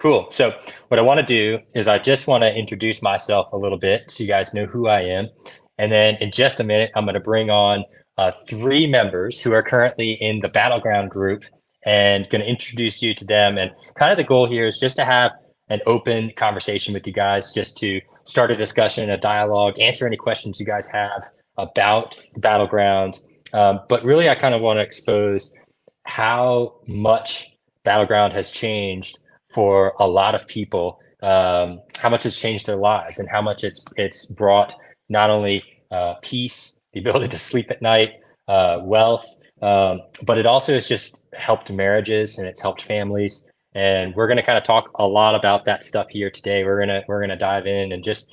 Cool. So what I want to do is I just want to introduce myself a little bit so you guys know who I am. And then in just a minute, I'm going to bring on three members who are currently in the Battleground group and going to introduce you to them. And kind of the goal here is just to have an open conversation with you guys, just to start a discussion, a dialogue, answer any questions you guys have about the Battleground. But really, I kind of want to expose how much Battleground has changed for a lot of people, how much it's changed their lives and how much it's brought not only peace, the ability to sleep at night, wealth, but it also has just helped marriages and it's helped families. And we're going to kind of talk a lot about that stuff here today. We're gonna dive in and just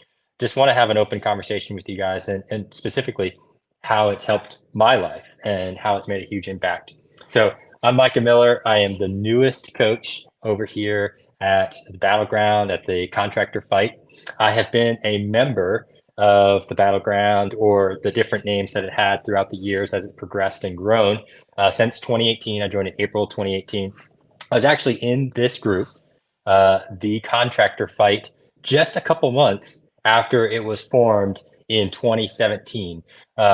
want to have an open conversation with you guys, and specifically how it's helped my life and how it's made a huge impact. So I'm Micah Miller. I am the newest coach over here at the Battleground at the contractor fight. I have been a member of the Battleground, or the different names that it had throughout the years as it progressed and grown, since 2018. I joined in April 2018. I was actually in this group, the contractor fight, just a couple months after it was formed in 2017.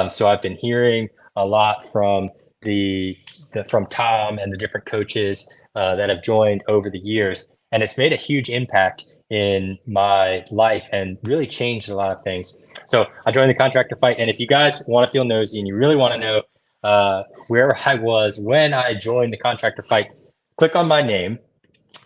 So I've been hearing a lot from from Tom and the different coaches that have joined over the years, and it's made a huge impact in my life and really changed a lot of things. So I joined the contractor fight, and if you guys want to feel nosy and you really want to know where I was when I joined the contractor fight, click on my name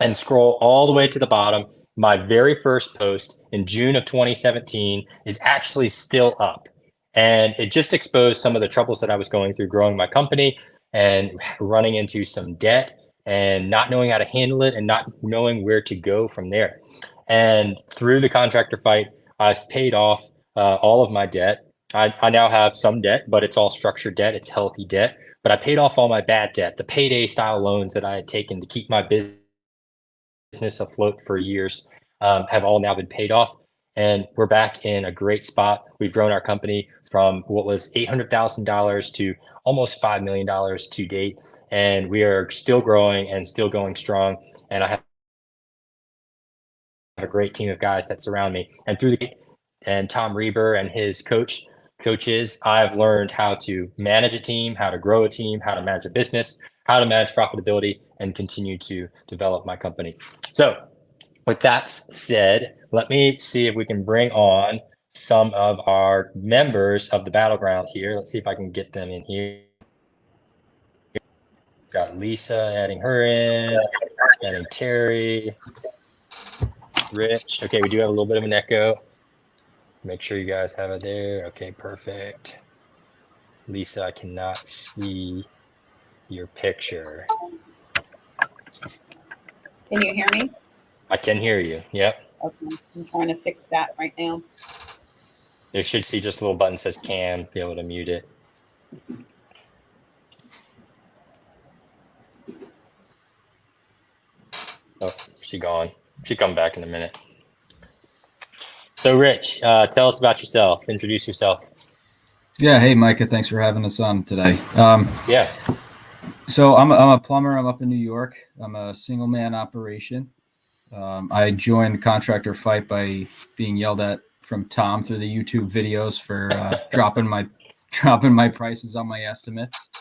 and scroll all the way to the bottom. My very first post in June of 2017 is actually still up. And it just exposed some of the troubles that I was going through growing my company and running into some debt and not knowing how to handle it and not knowing where to go from there. And through the contractor fight, I've paid off all of my debt. I now have some debt, but it's all structured debt. It's healthy debt. But I paid off all my bad debt, the payday style loans that I had taken to keep my business afloat for years, have all now been paid off. And we're back in a great spot. We've grown our company from what was $800,000 to almost $5 million to date. And we are still growing and still going strong. And I have a great team of guys that surround me. And through and Tom Reber and his coaches, I've learned how to manage a team, how to grow a team, how to manage a business, how to manage profitability, and continue to develop my company. So with that said, let me see if we can bring on some of our members of the Battleground here. Let's see if I can get them in here. Got Lisa, adding her in, adding Terry, Rich. Okay, we do have a little bit of an echo. Make sure you guys have it there. Okay, perfect. Lisa, I cannot see your picture. Can you hear me? I can hear you. Yep. Okay. I'm trying to fix that right now. You should see just a little button that says "can," be able to mute it. Oh, she's gone. She'll come back in a minute. So Rich, tell us about yourself. Introduce yourself. Yeah. Hey, Micah. Thanks for having us on today. Yeah. So I'm a plumber. I'm up in New York. I'm a single man operation. I joined the contractor fight by being yelled at from Tom through the YouTube videos for dropping my prices on my estimates.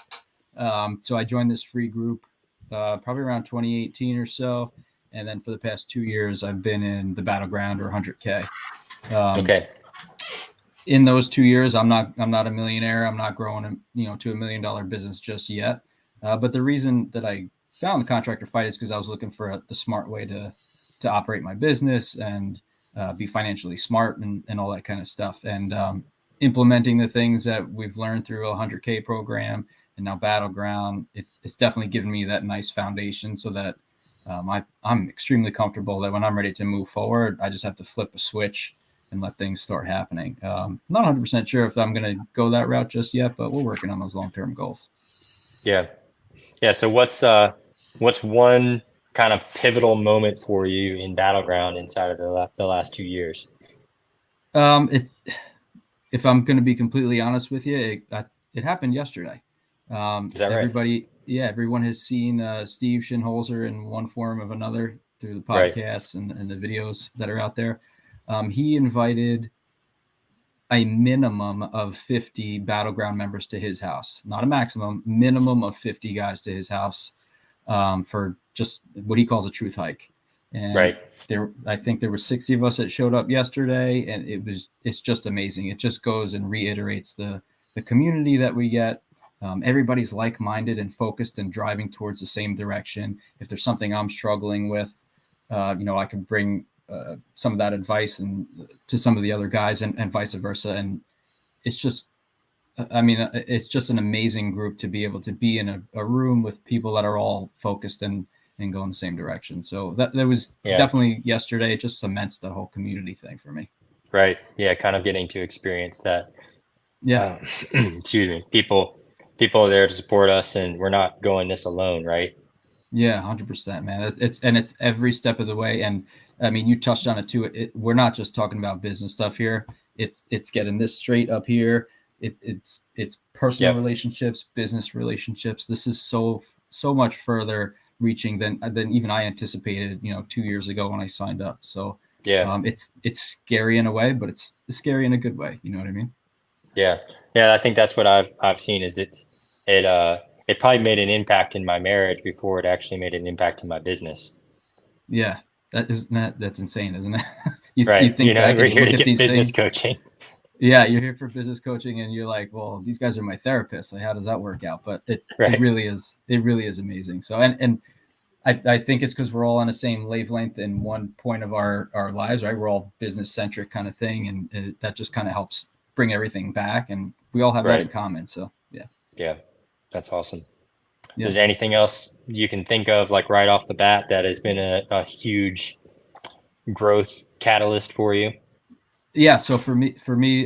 So I joined this free group probably around 2018 or so, and then for the past 2 years I've been in the Battleground or 100K. Okay. In those 2 years, I'm not a millionaire. I'm not growing to $1 million business just yet. But the reason that I found the contractor fight is because I was looking for the smart way to operate my business and be financially smart and all that kind of stuff. And implementing the things that we've learned through a 100K program and now Battleground, it's definitely given me that nice foundation so that I'm extremely comfortable that when I'm ready to move forward, I just have to flip a switch and let things start happening. Not 100% sure if I'm going to go that route just yet, but we're working on those long-term goals. Yeah. So what's one kind of pivotal moment for you in Battleground inside of the last 2 years? If I'm going to be completely honest with you, it happened yesterday. Is that everybody, right? Yeah, everyone has seen Steve Schinholzer in one form of another through the Right. podcasts and the videos that are out there. He invited a minimum of 50 Battleground members to his house, not a maximum, minimum of 50 guys to his house for just what he calls a truth hike. And Right. I think there were 60 of us that showed up yesterday, and it's just amazing. It just goes and reiterates the community that we get. Everybody's like-minded and focused and driving towards the same direction. If there's something I'm struggling with, I can bring some of that advice and to some of the other guys and vice versa. And it's just, it's just an amazing group to be able to be in a room with people that are all focused and go in the same direction. So that was definitely yesterday. It just cements the whole community thing for me. Right. Yeah. Kind of getting to experience that. Yeah. Excuse me. People are there to support us, and we're not going this alone. Right. Yeah. 100%, man. It's every step of the way. And I mean, you touched on it too. We're not just talking about business stuff here. It's getting this straight up here. It's personal relationships, business relationships. This is so much further reaching than even I anticipated, 2 years ago when I signed up. So it's scary in a way, but it's scary in a good way. You know what I mean? Yeah. I think that's what I've seen is it probably made an impact in my marriage before it actually made an impact in my business. Yeah, that's insane, isn't it? Right. You think we're here to get business coaching. Yeah, you're here for business coaching, and you're like, well, these guys are my therapists. Like, how does that work out? But it really is. It really is amazing. So, and I think it's because we're all on the same wavelength in one point of our lives, right? We're all business centric kind of thing, and that just kind of helps bring everything back, and we all have that in common. So, yeah. Yeah, that's awesome. Yeah. Is there anything else you can think of, like right off the bat, that has been a huge growth catalyst for you? Yeah. So for me,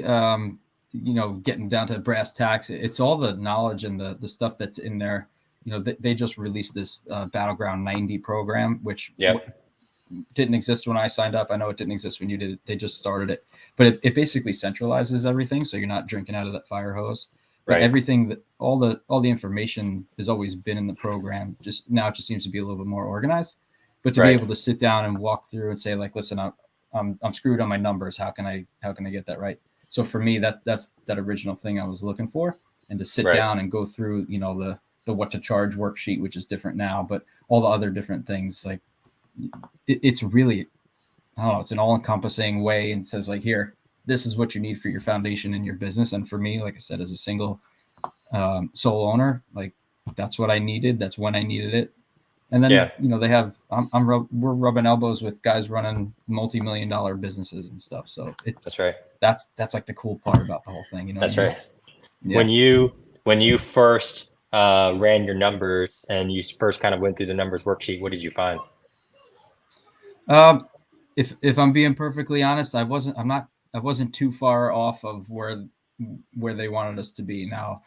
getting down to brass tacks, it's all the knowledge and the stuff that's in there. They just released this Battleground 90 program, which didn't exist when I signed up. I know it didn't exist when you did it. They just started it, but it basically centralizes everything. So you're not drinking out of that fire hose. But everything that all the information has always been in the program. Just now, it just seems to be a little bit more organized. But to be able to sit down and walk through and say, like, listen, I'm screwed on my numbers. How can I get that right? So for me, that's that original thing I was looking for, and to sit down and go through, the what to charge worksheet, which is different now, but all the other different things, like it's really, I don't know, it's an all encompassing way, and says like, here, this is what you need for your foundation in your business. And for me, like I said, as a single sole owner, like that's what I needed. That's when I needed it. And then, they have, we're rubbing elbows with guys running multi-million-dollar businesses and stuff. So that's right. That's like the cool part about the whole thing. That's right. Yeah. When you first ran your numbers and you first kind of went through the numbers worksheet, what did you find? If I'm being perfectly honest, I wasn't too far off of where they wanted us to be. Now,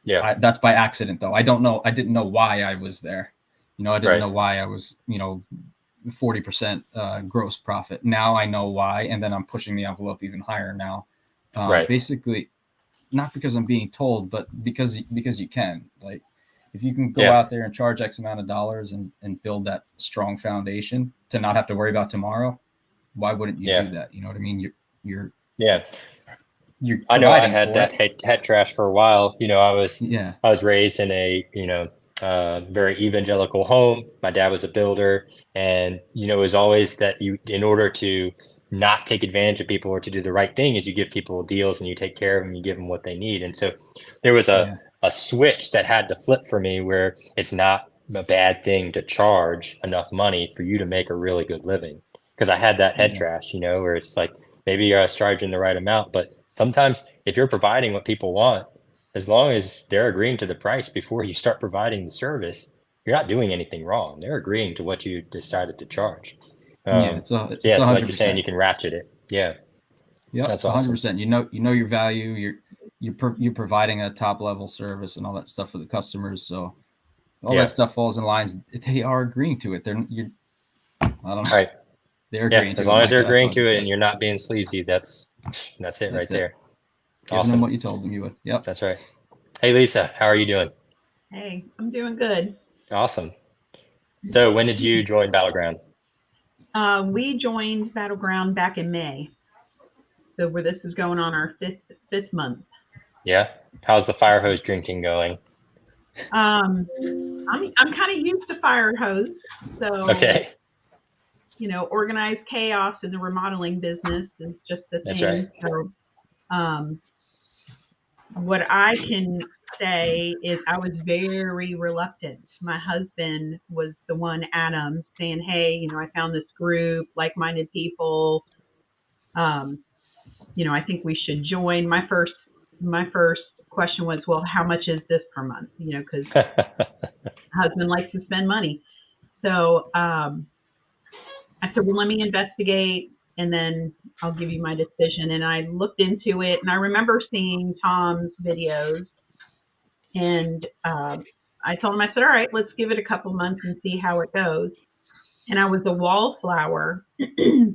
that's by accident though. I didn't know why I was there. I didn't know why I was, 40% gross profit. Now I know why, and then I'm pushing the envelope even higher now. Basically, not because I'm being told, but because you can. Like, if you can go out there and charge X amount of dollars and build that strong foundation to not have to worry about tomorrow, why wouldn't you do that? You know what I mean? You're I know I had that head trash for a while. I was raised in a very evangelical home. My dad was a builder, and it was always that in order to not take advantage of people or to do the right thing, is you give people deals and you take care of them, you give them what they need. And so there was a switch that had to flip for me, where it's not a bad thing to charge enough money for you to make a really good living. Because I had that head trash, where it's like, maybe you're charging the right amount, but sometimes if you're providing what people want, as long as they're agreeing to the price before you start providing the service, you're not doing anything wrong. They're agreeing to what you decided to charge. It's so like you're saying, you can ratchet it. Yeah. That's awesome. 100%. You know your value. You're providing a top level service and all that stuff for the customers. So all that stuff falls in lines. They are agreeing to it. I don't know. Right. They're agreeing to it. As long as they're agreeing to it and you're not being sleazy, that's it right there. Give them what you told them you would. Yep. That's right. Hey, Lisa, how are you doing? Hey, I'm doing good. Awesome. So when did you join Battleground? We joined Battleground back in May. So where this is going on our fifth month. Yeah. How's the fire hose drinking going? I'm kind of used to fire hose. So Okay. organized chaos in the remodeling business is just the That's thing. right. So what I can say is I was very reluctant. My husband was the one, Adam, saying, hey, I found this group, like-minded people. I think we should join. My first question was, well, how much is this per month? Because husband likes to spend money. So I said, well, let me investigate and then I'll give you my decision. And I looked into it and I remember seeing Tom's videos and I told him, I said, all right, let's give it a couple months and see how it goes. And I was a wallflower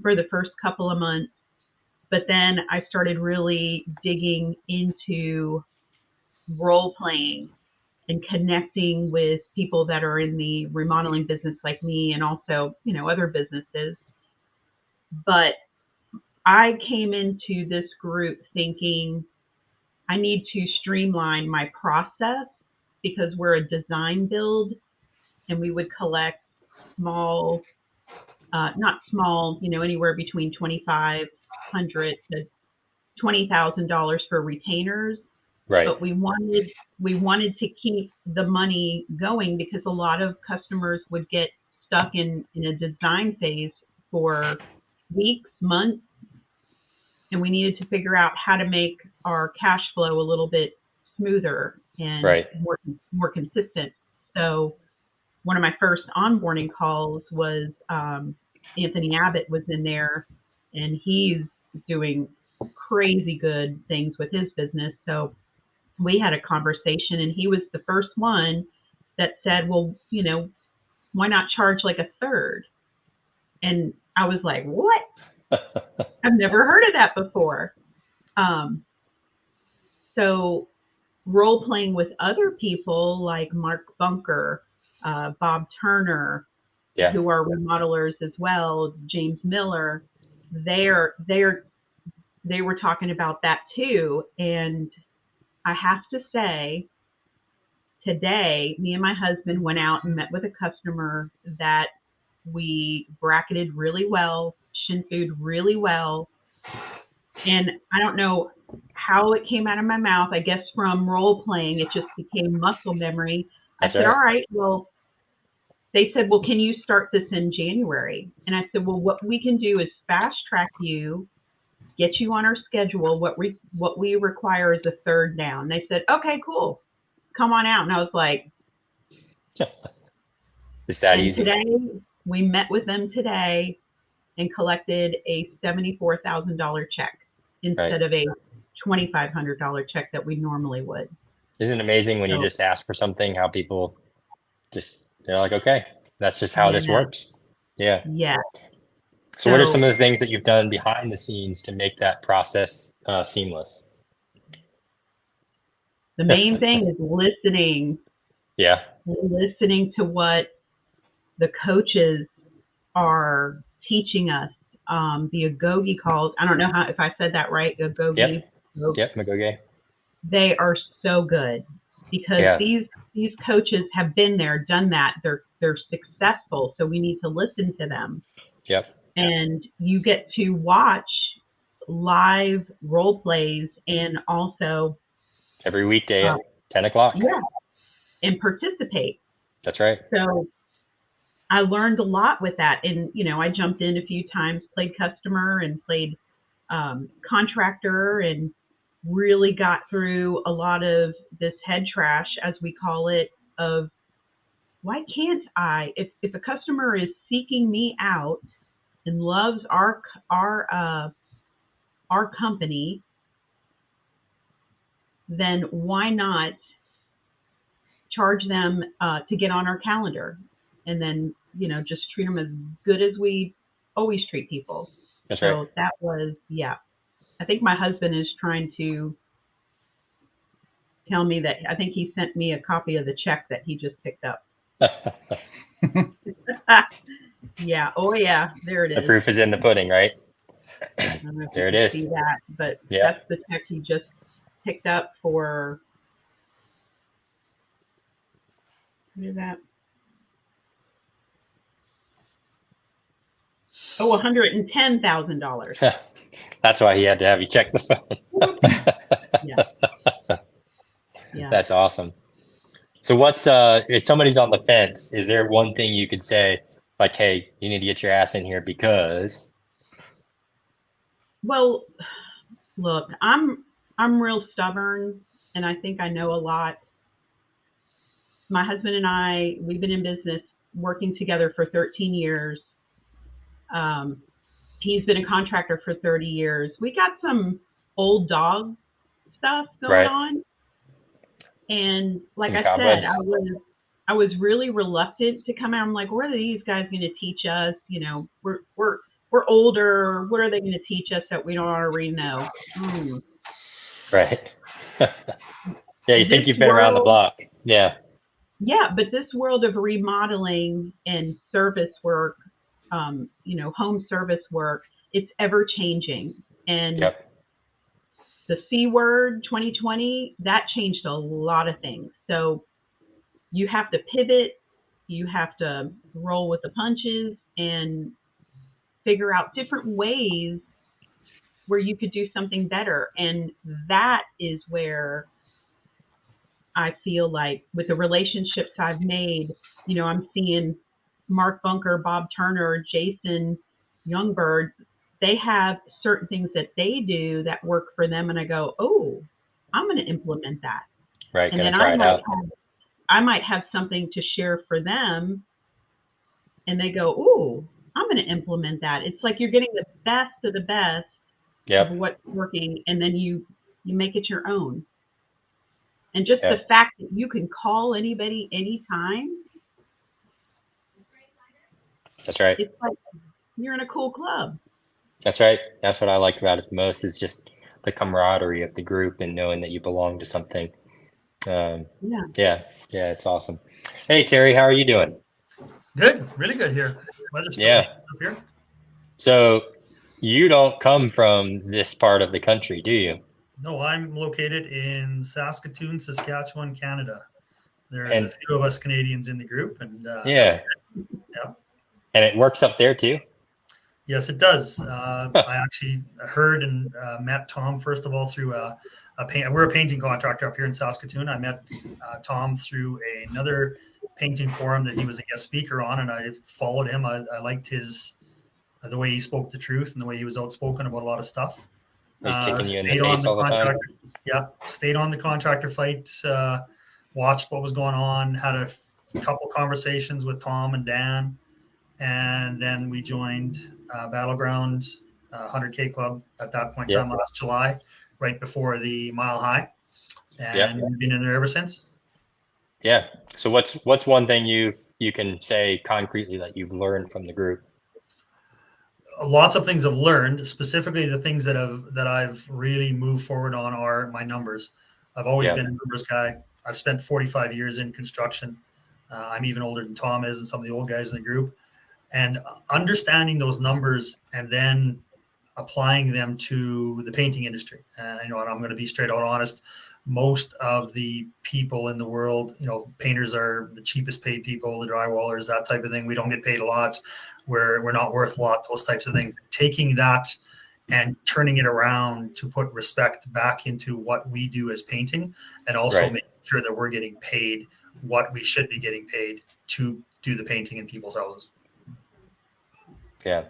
for the first couple of months. But then I started really digging into role playing and connecting with people that are in the remodeling business like me and also, other businesses. But I came into this group thinking I need to streamline my process because we're a design build and we would collect small, not small, anywhere between $2,500 to $20,000 for retainers. Right. But we wanted to keep the money going because a lot of customers would get stuck in a design phase for weeks, months, and we needed to figure out how to make our cash flow a little bit smoother and Right. more consistent. So one of my first onboarding calls was Anthony Abbott was in there, and he's doing crazy good things with his business. So we had a conversation, and he was the first one that said, well, why not charge like a third? And I was like, what? I've never heard of that before. So role playing with other people like Mark Bunker, Bob Turner, Yeah. who are remodelers as well, James Miller, they were talking about that too. And I have to say, today, me and my husband went out and met with a customer that we bracketed really well, shinfu'd really well. And I don't know how it came out of my mouth. I guess from role playing, it just became muscle memory. That's I said, right. all right, well, they said, well, can you start this in January? And I said, well, what we can do is fast track you, get you on our schedule. What we require is a third down. They said, okay, cool. Come on out. And I was like, It's that and easy. today we met with them today and collected a $74,000 check instead of a $2,500 check that we normally would. Isn't it amazing when you just ask for something, how people they're like, okay, that's just how this works. Yeah. Yeah. So what are some of the things that you've done behind the scenes to make that process seamless? The main thing is listening. Yeah. Listening to what the coaches are teaching us. The Agoge calls. I don't know if I said that right. Agoge. Yep. Agoge. They are so good because these coaches have been there, done that. They're successful. So we need to listen to them. Yep. And you get to watch live role plays and also every weekday at 10 o'clock. Yeah. And participate. That's right. So I learned a lot with that. And, I jumped in a few times, played customer and played contractor, and really got through a lot of this head trash, as we call it, of why can't I, if a customer is seeking me out and loves our company, then why not charge them to get on our calendar, and then just treat them as good as we always treat people. That's so right. That was I think my husband is trying to tell me that I think he sent me a copy of the check that he just picked up. Yeah. Oh yeah. There it The is. proof is in the pudding, right? I don't know if There you it can is. see that, but Yeah. that's the check he just picked up for. What is that? Oh, $110,000. That's why he had to have you check the phone. Yeah. Yeah. That's awesome. So what's if somebody's on the fence, is there one thing you could say like, hey, you need to get your ass in here because Well, look, I'm real stubborn, and I think I know a lot. My husband and I, we've been in business working together for 13 years. Um, he's been a contractor for 30 years. We got some old dog stuff going right, on, and like some I said, cobwebs. I was really reluctant to come out. I'm like, what are these guys going to teach us? You know, we're older. What are they going to teach us that we don't already know? Mm. Right. Yeah, you think This you've been around the world, block. Yeah. yeah, but this world of remodeling and service work, you know, home service work, it's ever changing. And Yep. the C word 2020, that changed a lot of things. So you have to pivot, you have to roll with the punches and figure out different ways where you could do something better. And that is where I feel like with the relationships I've made, you know, I'm seeing Mark Bunker, Bob Turner, Jason Youngbird, they have certain things that they do that work for them. And I go, oh, I'm going to implement that. Right. And Gonna then try it out. I might have something to share for them. And they go, oh, I'm going to implement that. It's like you're getting the best of the best of Yep. what's working. And then you make it your own. And just the Yep. fact that you can call anybody anytime, That's right. it's like you're in a cool club. That's right. That's what I like about it the most is just the camaraderie of the group and knowing that you belong to something. Yeah. Yeah. Yeah. It's awesome. Hey, Terry, how are you doing? Good, really good here. Weather's still Yeah. up here. So you don't come from this part of the country, do you? No, I'm located in Saskatoon, Saskatchewan, Canada. There's a And few of us Canadians in the group, and yeah. yeah. And it works up there too? Yes, it does. I actually heard and met Tom first of all through a paint. We're a painting contractor up here in Saskatoon. I met Tom through another painting forum that he was a guest speaker on, and I followed him. I liked his the way he spoke the truth and the way he was outspoken about a lot of stuff. He's kicking you in the Stayed on face the all the time? contractor. Yeah, stayed on the contractor fight. Watched what was going on. Had a couple conversations with Tom and Dan, and then we joined Battleground 100K Club at that point in Yep. time last July, right before the Mile High, and Yep. we've been in there ever since. Yeah. So what's one thing you can say concretely that you've learned from the group? Lots of things I've learned. Specifically, the things that I've really moved forward on are my numbers. I've always Yeah. been a numbers guy. I've spent 45 years in construction. I'm even older than Tom is and some of the old guys in the group. And understanding those numbers and then applying them to the painting industry. You know, and I'm going to be straight out honest. Most of the people in the world, you know, painters are the cheapest paid people, the drywallers, that type of thing. We don't get paid a lot. We're not worth a lot, those types of things. Taking that and turning it around to put respect back into what we do as painting, and also Right. making sure that we're getting paid what we should be getting paid to do the painting in people's houses. Yeah.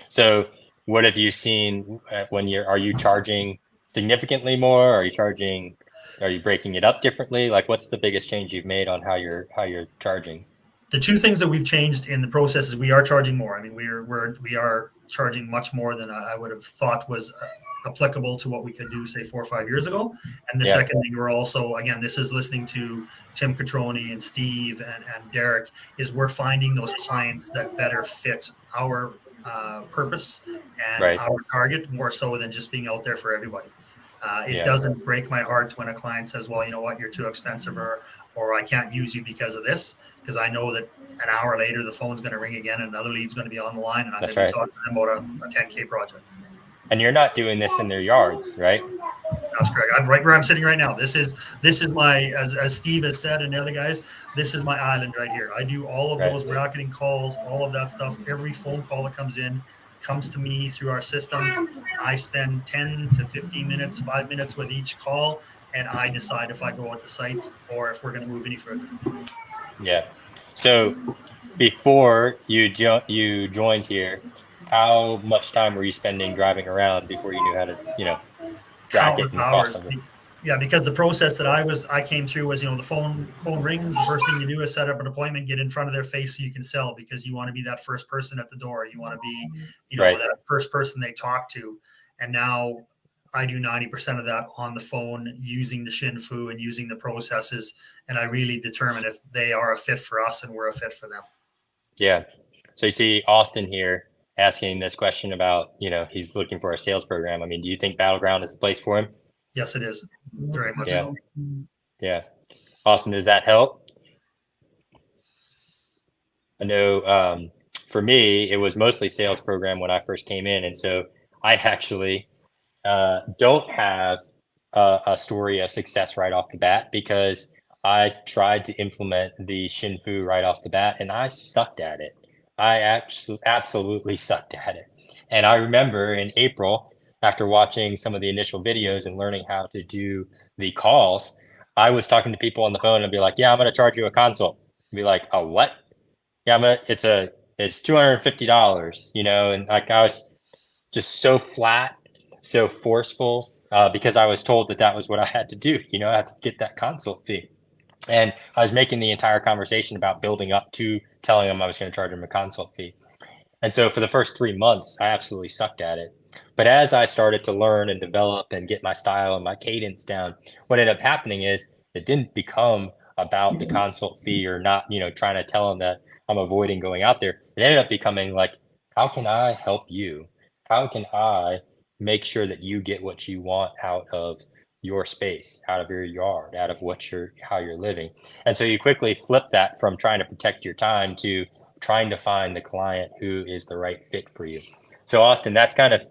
So what have you seen are you charging significantly more? Are you breaking it up differently? Like what's the biggest change you've made on how you're charging? The two things that we've changed in the process is we are charging more. I mean, we are charging much more than I would have thought was applicable to what we could do, say, 4 or 5 years ago. And the Yeah. second thing, we're also, again, this is listening to Tim Catroni and Steve and Derek, is we're finding those clients that better fit our purpose and Right. our target more so than just being out there for everybody. It Yeah. doesn't break my heart when a client says, well, you know what, you're too expensive or I can't use you because of this, because I know that an hour later, the phone's going to ring again, and another lead's going to be on the line, and I'm going That's to be right. talking to them about a 10K project. And you're not doing this in their yards, right? That's correct. I'm right where I'm sitting right now. This is my, as Steve has said and the other guys, this is my island right here. I do all of Right. those bracketing calls, all of that stuff. Every phone call that comes in comes to me through our system. I spend 10 to 15 minutes, 5 minutes with each call, and I decide if I go out to site or if we're going to move any further. Yeah. So before you joined here, how much time were you spending driving around before you knew how to, bracket Countless and call hours. somebody? Yeah, because the process that I came through was, the phone rings. The first thing you do is set up an appointment, get in front of their face so you can sell, because you want to be that first person at the door. You want to be, Right. that first person they talk to. And now I do 90% of that on the phone using the Shin Fu and using the processes. And I really determine if they are a fit for us and we're a fit for them. Yeah. So you see Austin here asking this question about, he's looking for a sales program. I mean, do you think Battleground is the place for him? Yes, it is. Very much Yeah. so. Yeah. Austin, does that help? I know for me, it was mostly sales program when I first came in. And so I actually don't have a story of success right off the bat, because I tried to implement the Shin Fu right off the bat and I sucked at it. I actually absolutely sucked at it. And I remember in April, after watching some of the initial videos and learning how to do the calls, I was talking to people on the phone and be like, yeah, I'm going to charge you a consult. And be like, oh, what? Yeah, it's $250, and like I was just so flat, so forceful, because I was told that was what I had to do. I had to get that consult fee. And I was making the entire conversation about building up to telling them I was going to charge them a consult fee. And so for the first 3 months, I absolutely sucked at it. But as I started to learn and develop and get my style and my cadence down, what ended up happening is it didn't become about the consult fee or not, trying to tell them that I'm avoiding going out there. It ended up becoming like, how can I help you? How can I make sure that you get what you want out of your space, out of your yard, out of how you're living? And so you quickly flip that from trying to protect your time to trying to find the client who is the right fit for you. So Austin, that's kind of,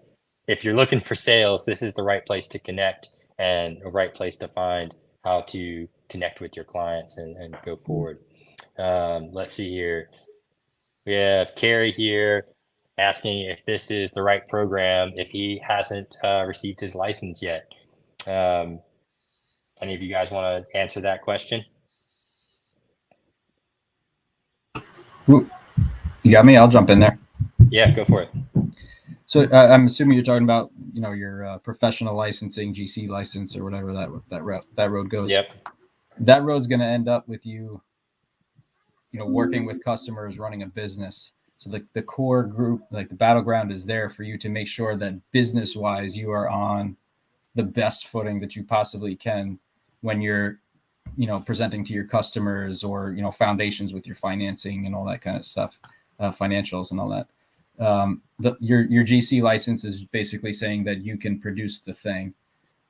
if you're looking for sales, this is the right place to connect and a right place to find how to connect with your clients and go forward. Let's see here. We have Carrie here asking if this is the right program if he hasn't received his license yet. Any of you guys want to answer that question? You got me? I'll jump in there. Yeah, go for it. So I'm assuming you're talking about, your professional licensing, GC license, or whatever that road goes. Yep. That road's going to end up with you, working with customers, running a business. So the core group, like the Battleground, is there for you to make sure that business-wise you are on the best footing that you possibly can when you're, presenting to your customers or, foundations with your financing and all that kind of stuff, financials and all that. Your GC license is basically saying that you can produce the thing,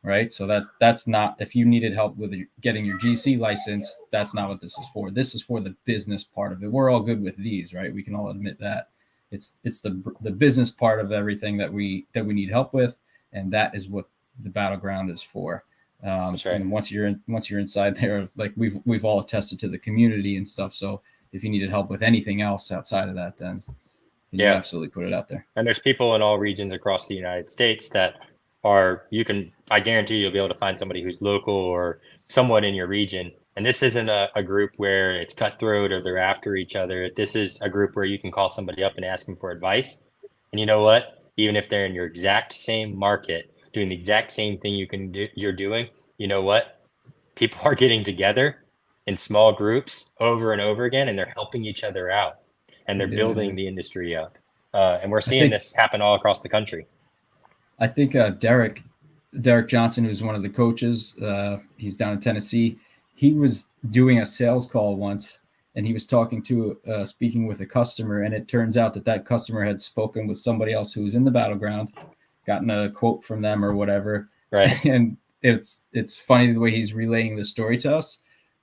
right? So that's not, if you needed help with getting your GC license, that's not what this is for. This is for the business part of it. We're all good with these, right? We can all admit that. It's the business part of everything that we need help with, and that is what the Battleground is for. That's right. And once you're inside there, like we've all attested to the community and stuff. So if you needed help with anything else outside of that, then you absolutely put it out there. And there's people in all regions across the United States that I guarantee you'll be able to find somebody who's local or someone in your region. And this isn't a group where it's cutthroat or they're after each other. This is a group where you can call somebody up and ask them for advice. And you know what? Even if they're in your exact same market, doing the exact same thing you're doing, you know what? People are getting together in small groups over and over again, and they're helping each other out, and they're building the industry up. And we're seeing this happen all across the country. I think Derek Johnson, who's one of the coaches, he's down in Tennessee. He was doing a sales call once, and he was speaking with a customer, and it turns out that customer had spoken with somebody else who was in the Battleground, gotten a quote from them or whatever. Right. And it's funny the way he's relaying the story to us,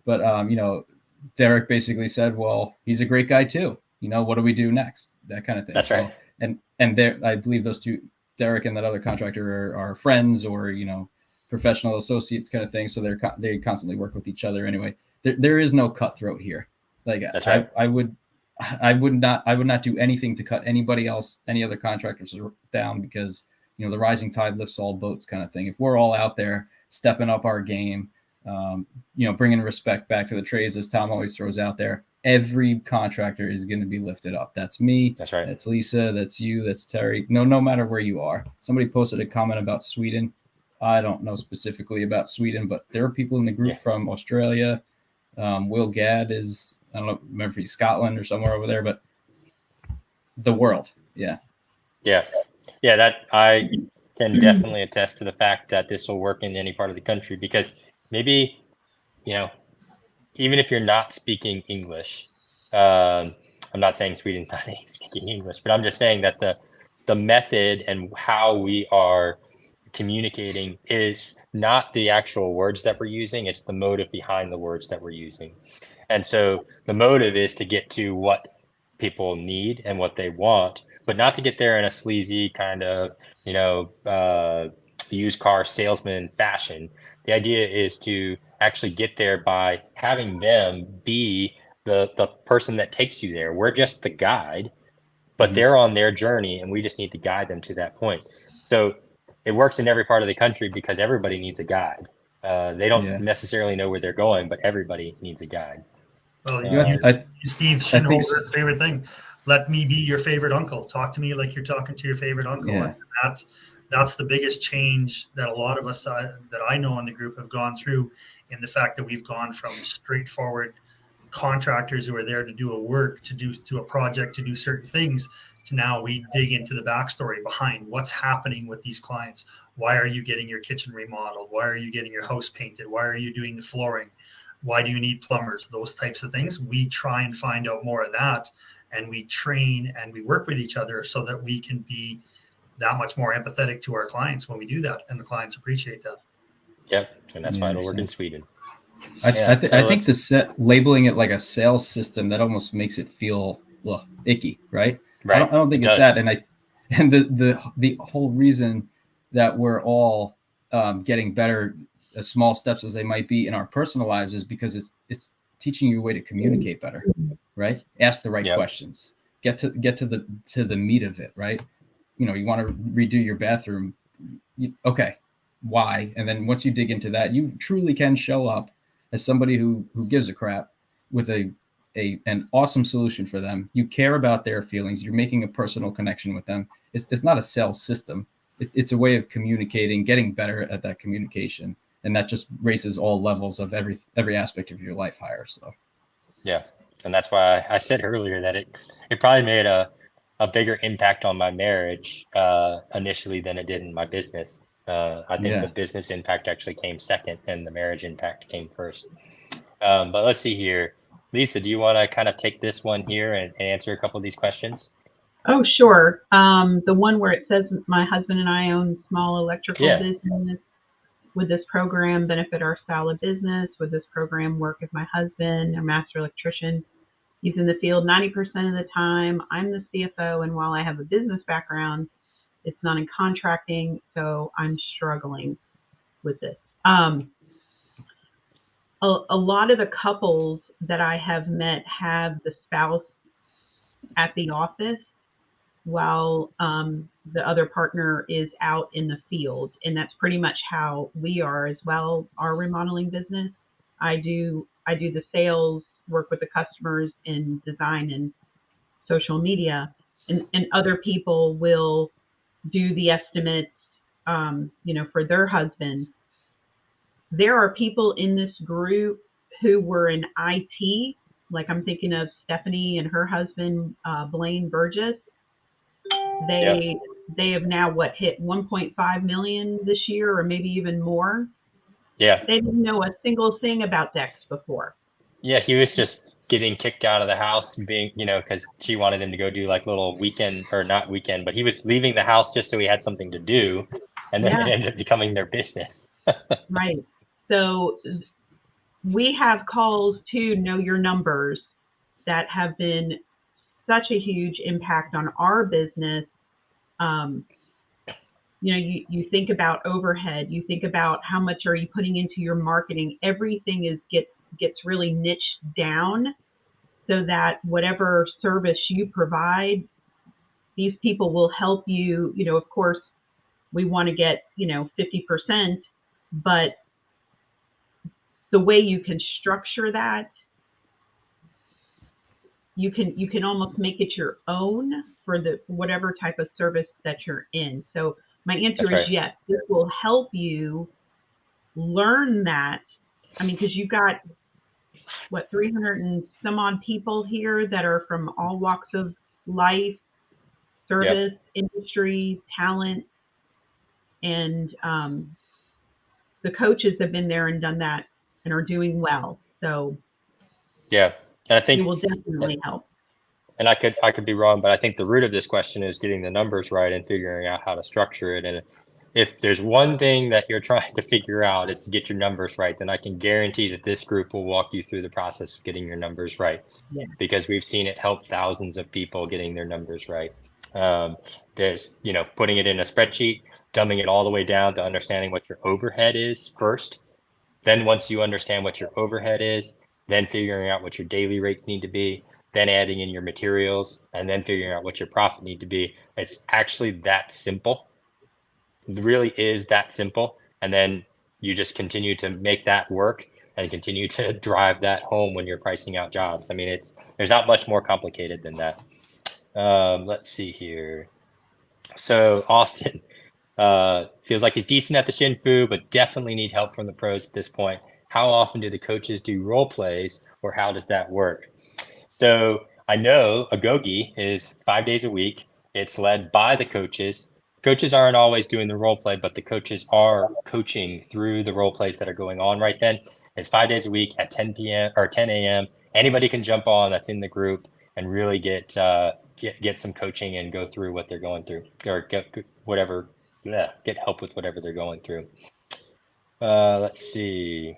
but Derek basically said, well, he's a great guy too. You know, what do we do next? That kind of thing. That's right. And there, I believe those two, Derek and that other contractor, are friends or, you know, professional associates kind of thing. So they constantly work with each other anyway. There is no cutthroat here. Like, That's right. I would not do anything to cut any other contractors down, because, you know, the rising tide lifts all boats kind of thing. If we're all out there stepping up our game, you know, bringing respect back to the trades, as Tom always throws out there, every contractor is going to be lifted up. That's me. That's right. That's Lisa. That's you. That's Terry. No matter where you are. Somebody posted a comment about Sweden. I don't know specifically about Sweden, but there are people in the group from Australia. Will Gadd is, I don't know, remember if he's Scotland or somewhere over there, but the world. Yeah. That I can definitely attest to the fact that this will work in any part of the country, because maybe, you know, even if you're not speaking English, I'm not saying Sweden's not speaking English, but I'm just saying that the method and how we are communicating is not the actual words that we're using, it's the motive behind the words that we're using. And so the motive is to get to what people need and what they want, but not to get there in a sleazy kind of, you know, used car salesman fashion. The idea is to actually get there by having them be the person that takes you there. We're just the guide, but they're on their journey and we just need to guide them to that point. So it works in every part of the country because everybody needs a guide. They don't necessarily know where they're going, but everybody needs a guide. Well, Steve Schindler's favorite thing. Let me be your favorite uncle. Talk to me like you're talking to your favorite uncle. Yeah. And that's the biggest change that a lot of us that I know in the group have gone through, in the fact that we've gone from straightforward contractors who are there to do a work, to do a project, to do certain things, to now we dig into the backstory behind what's happening with these clients. Why are you getting your kitchen remodeled? Why are you getting your house painted? Why are you doing the flooring? Why do you need plumbers? Those types of things. We try and find out more of that, and we train and we work with each other so that we can be that much more empathetic to our clients when we do that, and the clients appreciate that. Yep, and that's why it'll work in Sweden. I think labeling it like a sales system, that almost makes it feel icky, right? Right. I don't think it's that, and the whole reason that we're all getting better, as small steps as they might be in our personal lives, is because it's teaching you a way to communicate better, right? Ask the right questions, get to the meat of it, right? You know, you want to redo your bathroom, okay, why? And then once you dig into that, you truly can show up as somebody who gives a crap, with an awesome solution for them. You care about their feelings. You're making a personal connection with them. It's not a sales system. It's a way of communicating, getting better at that communication. And that just raises all levels of every aspect of your life higher. So, yeah. And that's why I said earlier that it probably made a bigger impact on my marriage initially than it did in my business. I think the business impact actually came second and the marriage impact came first. But let's see here. Lisa, do you want to kind of take this one here and answer a couple of these questions? Oh, sure. The one where it says my husband and I own small electrical business. Would this program benefit our style of business? Would this program work if my husband, a master electrician, he's in the field 90% of the time? I'm the CFO, and while I have a business background, it's not in contracting, so I'm struggling with this. A lot of the couples that I have met have the spouse at the office while the other partner is out in the field. And that's pretty much how we are as well, our remodeling business. I do the sales, work with the customers in design and social media, and other people will do the estimates, for their husband. There are people in this group who were in IT, like I'm thinking of Stephanie and her husband, Blaine Burgess. They have now hit 1.5 million this year, or maybe even more. Yeah. They didn't know a single thing about Dex before. Yeah, he was just getting kicked out of the house, being, because she wanted him to go do like little weekend, or not weekend, but he was leaving the house just so he had something to do. And then it ended up becoming their business. Right. So we have calls to know your numbers that have been such a huge impact on our business. You think about overhead, you think about how much are you putting into your marketing. Everything gets really niched down so that whatever service you provide, these people will help you. Of course, we want to get 50%, but the way you can structure that, you can almost make it your own for the whatever type of service that you're in. So my answer That's right. is yes, this will help you learn that. I mean, because you've got 300 and some odd people here that are from all walks of life, service, industry, talent, and the coaches have been there and done that and are doing well. So Yeah. And I think it will definitely help. And I could be wrong, but I think the root of this question is getting the numbers right and figuring out how to structure it. And if there's one thing that you're trying to figure out is to get your numbers right, then I can guarantee that this group will walk you through the process of getting your numbers right. Yeah. Because we've seen it help thousands of people getting their numbers right. There's, putting it in a spreadsheet, dumbing it all the way down to understanding what your overhead is first. Then once you understand what your overhead is, then figuring out what your daily rates need to be, then adding in your materials, and then figuring out what your profit need to be. It's actually that simple. It really is that simple. And then you just continue to make that work and continue to drive that home when you're pricing out jobs. I mean, there's not much more complicated than that. Let's see here. So Austin feels like he's decent at the Shin Fu, but definitely need help from the pros at this point. How often do the coaches do role plays, or how does that work? So I know Agogi is 5 days a week. It's led by the coaches. Coaches aren't always doing the role play, but the coaches are coaching through the role plays that are going on right then. It's 5 days a week at 10 p.m. or 10 a.m. Anybody can jump on that's in the group and really get some coaching and go through what they're going through, or get help with whatever they're going through. Let's see.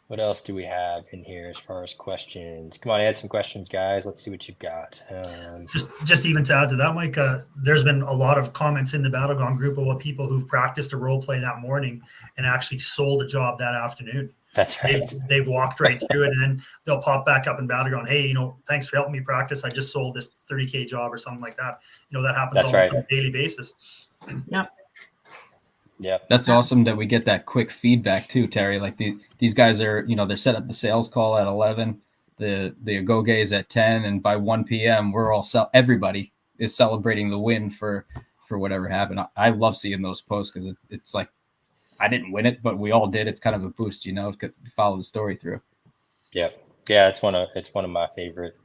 What else do we have in here as far as questions? Come on, add some questions, guys. Let's see what you've got. Just even to add to that, Mike, there's been a lot of comments in the Battleground group about people who've practiced a role play that morning and actually sold a job that afternoon. That's right. They've walked right through it, and then they'll pop back up in Battleground. Hey, thanks for helping me practice. I just sold this 30K job or something like that. That happens on a daily basis. Yep. Yeah, that's awesome that we get that quick feedback too, Terry. Like these guys are, they're set up the sales call at 11, the Agoge is at 10, and by 1 p.m. we're all everybody is celebrating the win for whatever happened. I love seeing those posts because it's like I didn't win it, but we all did. It's kind of a boost, to follow the story through. Yeah, it's one of my favorite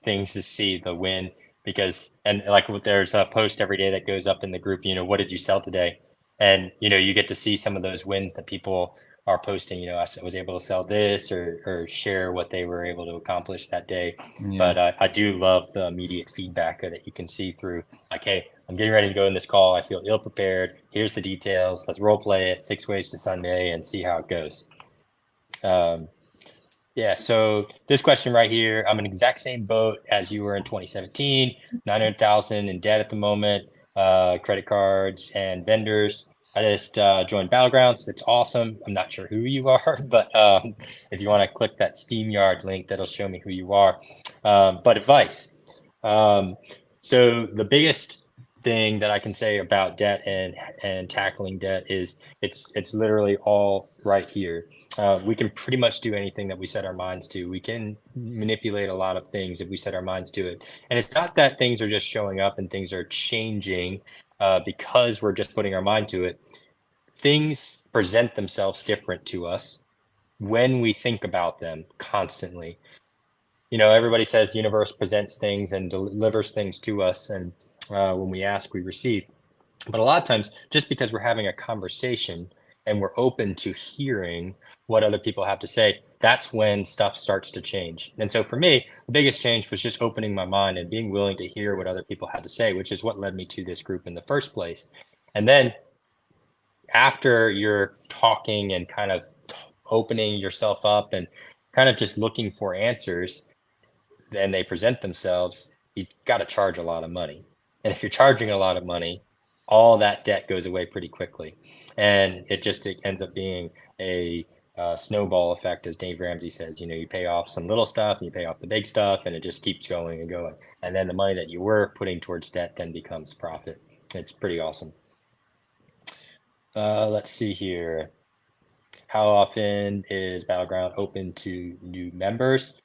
things to see the win, because there's a post every day that goes up in the group. What did you sell today? And, you get to see some of those wins that people are posting. I was able to sell this or share what they were able to accomplish that day. Yeah. But I do love the immediate feedback that you can see through. Like, hey, I'm getting ready to go in this call. I feel ill prepared. Here's the details. Let's role play it 6 ways to Sunday and see how it goes. Yeah, so this question right here, I'm in the exact same boat as you were in 2017, 900,000 in debt at the moment. Credit cards and vendors. I just joined Battlegrounds. That's awesome. I'm not sure who you are, but if you want to click that SteamYard link, that'll show me who you are. But advice. So the biggest thing that I can say about debt and tackling debt is it's literally all right here. We can pretty much do anything that we set our minds to. We can manipulate a lot of things if we set our minds to it. And it's not that things are just showing up and things are changing because we're just putting our mind to it. Things present themselves different to us when we think about them constantly. Everybody says the universe presents things and delivers things to us. And when we ask, we receive. But a lot of times, just because we're having a conversation and we're open to hearing what other people have to say, that's when stuff starts to change. And so for me, the biggest change was just opening my mind and being willing to hear what other people had to say, which is what led me to this group in the first place. And then after you're talking and kind of opening yourself up and kind of just looking for answers, then they present themselves, you got to charge a lot of money. And if you're charging a lot of money, all that debt goes away pretty quickly. And it ends up being a snowball effect, as Dave Ramsey says. You pay off some little stuff and you pay off the big stuff, and it just keeps going and going. And then the money that you were putting towards debt then becomes profit. It's pretty awesome. Let's see here. How often is Battleground open to new members?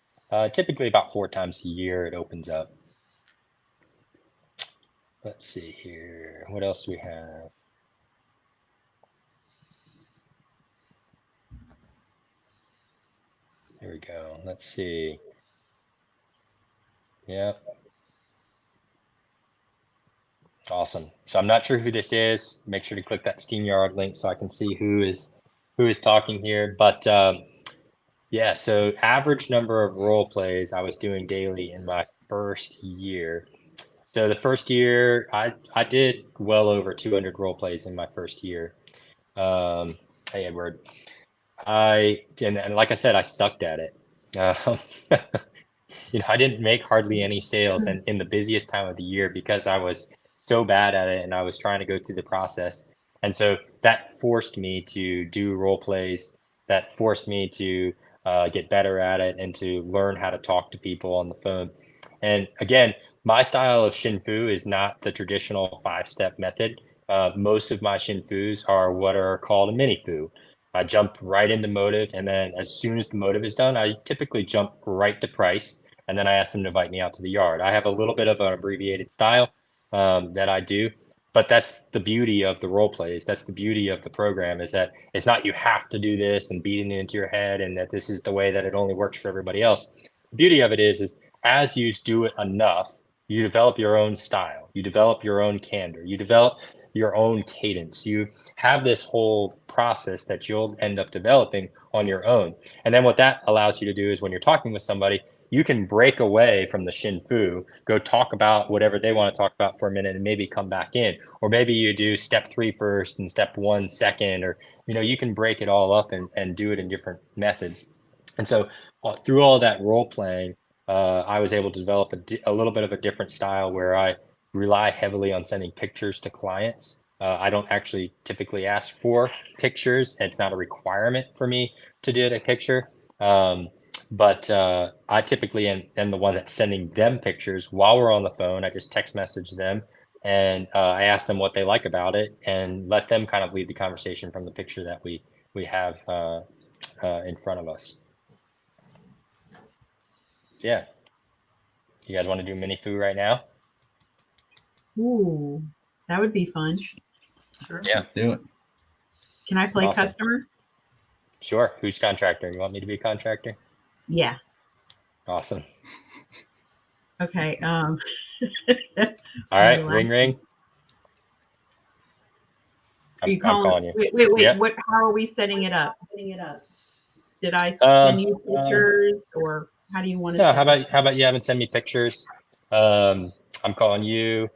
Typically about 4 times a year it opens up. Let's see here. What else do we have? There we go. Let's see. Yep. Awesome. So I'm not sure who this is. Make sure to click that StreamYard link so I can see who is talking here. But yeah, so average number of role plays I was doing daily in my first year. So the first year I did well over 200 role plays in my first year. Hey Edward. And like I said, I sucked at it. I didn't make hardly any sales in the busiest time of the year because I was so bad at it and I was trying to go through the process. And so that forced me to do role plays. That forced me to get better at it and to learn how to talk to people on the phone. And again, my style of Shin Fu is not the traditional 5-step method. Most of my Shin Fus are what are called a mini Fu. I jump right into motive, and then as soon as the motive is done, I typically jump right to price, and then I ask them to invite me out to the yard. I have a little bit of an abbreviated style that I do, but that's the beauty of the role plays. That's the beauty of the program, is that it's not you have to do this and beating it into your head and that this is the way that it only works for everybody else. The beauty of it is as you do it enough, you develop your own style, you develop your own candor, you develop your own cadence. You have this whole process that you'll end up developing on your own. And then what that allows you to do is when you're talking with somebody, you can break away from the Shin Fu, go talk about whatever they want to talk about for a minute and maybe come back in. Or maybe you do step 3 first and step 1 second, or, you can break it all up and do it in different methods. And so through all that role playing, I was able to develop a little bit of a different style where I rely heavily on sending pictures to clients. I don't actually typically ask for pictures. It's not a requirement for me to do a picture. But I typically am the one that's sending them pictures while we're on the phone. I just text message them and I ask them what they like about it and let them kind of lead the conversation from the picture that we have in front of us. Yeah. You guys want to do mini Fu right now? Ooh, that would be fun. Sure. Yeah. Let's do it. Can I play Awesome. customer? Sure. Who's contractor? You want me to be contractor? Yeah. Awesome. Okay. All right. Ring, ring. Are you I'm calling calling? you. Wait. Yep. How are we setting it up? Did I send you pictures, or how do you want to? No. How about you haven't sent me pictures? I'm calling you.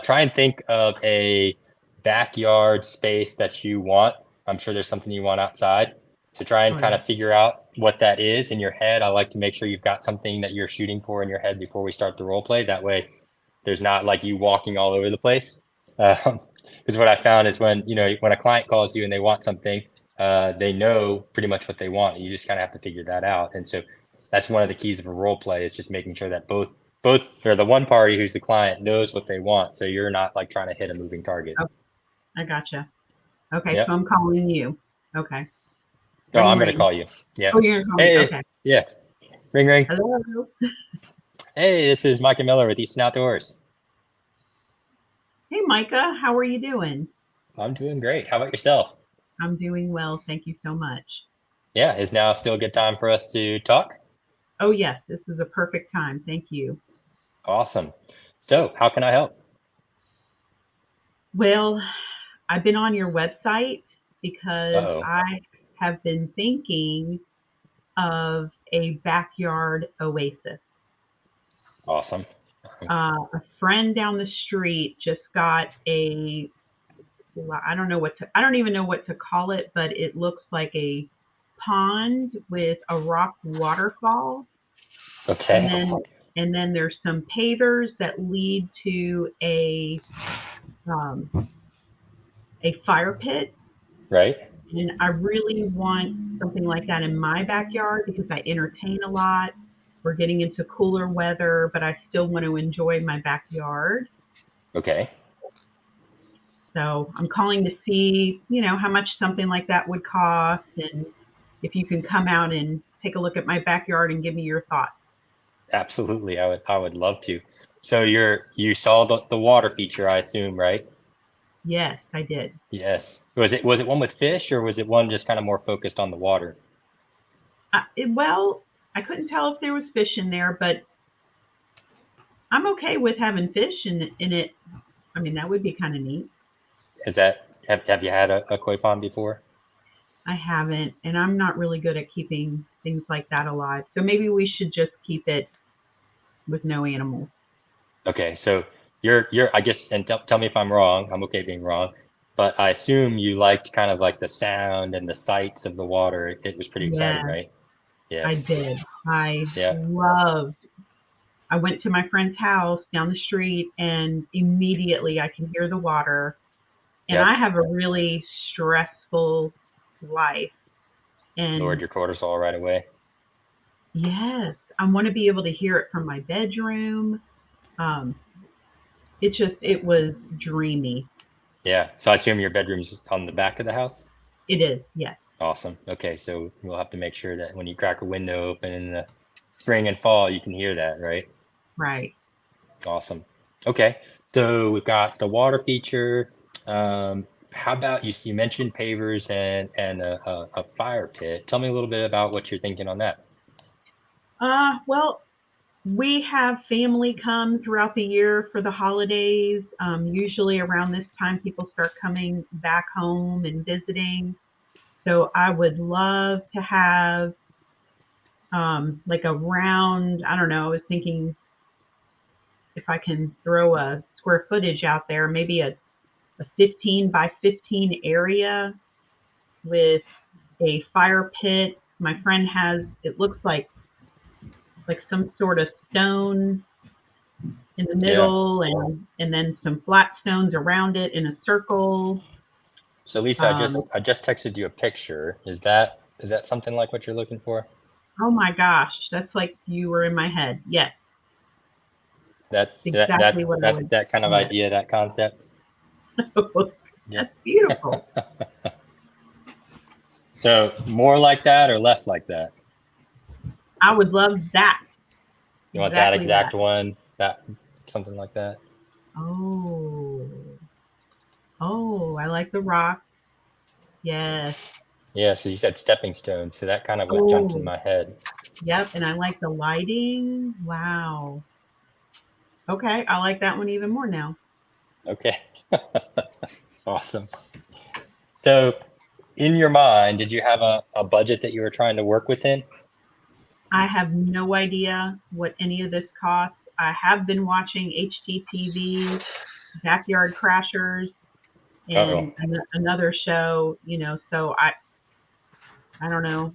Try and think of a backyard space that you want. I'm sure there's something you want outside. So try and kind of figure out what that is in your head. I like to make sure you've got something that you're shooting for in your head before we start the role play. That way there's not like you walking all over the place. Because what I found is when a client calls you and they want something, they know pretty much what they want. And you just kind of have to figure that out. And so that's one of the keys of a role play, is just making sure that both or the one party who's the client knows what they want. So you're not like trying to hit a moving target. Oh, I gotcha. Okay. Yep. So I'm calling you. Okay. No, I'm going to call you. Yeah. Oh, you're going to call Hey, me. Okay. Yeah. Ring, ring. Hello. Hey, this is Micah Miller with Easton Outdoors. Hey, Micah. How are you doing? I'm doing great. How about yourself? I'm doing well. Thank you so much. Yeah. Is now still a good time for us to talk? Oh, yes. This is a perfect time. Thank you. Awesome. So how can I help? Well, I've been on your website because Uh-oh. I have been thinking of a backyard oasis. Awesome. A friend down the street just got I don't even know what to call it, but it looks like a pond with a rock waterfall. Okay. And then there's some pavers that lead to a fire pit. Right. And I really want something like that in my backyard because I entertain a lot. We're getting into cooler weather, but I still want to enjoy my backyard. Okay. So I'm calling to see, how much something like that would cost, and if you can come out and take a look at my backyard and give me your thoughts. Absolutely. I would love to. So you saw the water feature, I assume, right? Yes, I did. Yes. Was it one with fish, or was it one just kind of more focused on the water? Well, I couldn't tell if there was fish in there, but I'm okay with having fish in it. I mean, that would be kind of neat. Have you had a koi pond before? I haven't, and I'm not really good at keeping things like that alive. So maybe we should just keep it with no animals. Okay, so you're I guess, and tell me if I'm wrong. I'm okay being wrong, but I assume you liked kind of like the sound and the sights of the water. It was pretty exciting, right? Yes. I did. I went to my friend's house down the street, and immediately I can hear the water. And Yep. I have a really stressful life. And Lowered your cortisol right away. yes, I want to be able to hear it from my bedroom. It was dreamy. Yeah. So I assume your bedroom's on the back of the house? It is, yes. Awesome. Okay, so we'll have to make sure that when you crack a window open in the spring and fall, you can hear that, right? Right. Awesome. Okay, so we've got the water feature. How about you mentioned pavers and a fire pit. Tell me a little bit about what you're thinking on that. Well, we have family come throughout the year for the holidays. Usually around this time, people start coming back home and visiting. So I would love to have like a round, I don't know, I was thinking if I can throw a square footage out there, maybe a 15 by 15 area with a fire pit. My friend has, it looks like some sort of stone in the middle, and then some flat stones around it in a circle. So Lisa, I just texted you a picture. Is that something like what you're looking for? Oh my gosh, that's like you were in my head. Yes. That kind of idea, that concept. That's beautiful. So more like that or less like that? I would love that. You want that exact one? That something like that? Oh, I like the rock. Yes. Yeah, so you said stepping stones, so that kind of what jumped in my head. Yep, and I like the lighting. Wow. Okay, I like that one even more now. Okay. Awesome. So in your mind, did you have a budget that you were trying to work within? I have no idea what any of this costs. I have been watching HGTV, Backyard Crashers, and another show, so I don't know.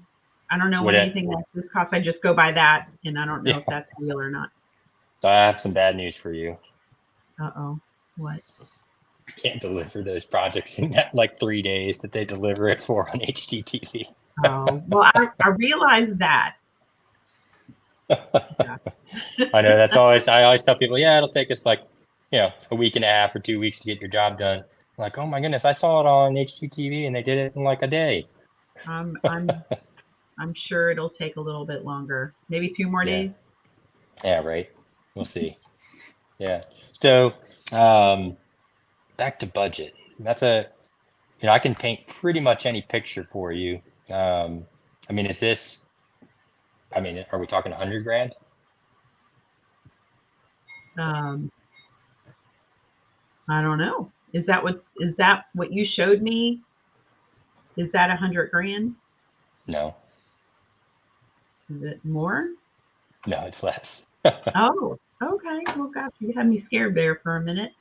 I don't know what anything like this costs. I just go by that, and I don't know if that's real or not. So I have some bad news for you. Uh-oh. What? I can't deliver those projects in that like 3 days that they deliver it for on HGTV. Oh, well, I realize that. I know I always tell people, yeah, it'll take us like, a week and a half or 2 weeks to get your job done. I'm like, oh my goodness, I saw it on HGTV and they did it in like a day. I'm sure it'll take a little bit longer, maybe 2 more days. Yeah, right. We'll see. Yeah. So back to budget. That's I can paint pretty much any picture for you. Are we talking 100 grand? I don't know. Is that what you showed me? Is that 100 grand? No. Is it more? No, it's less. Oh, okay. Well, gosh, you had me scared there for a minute.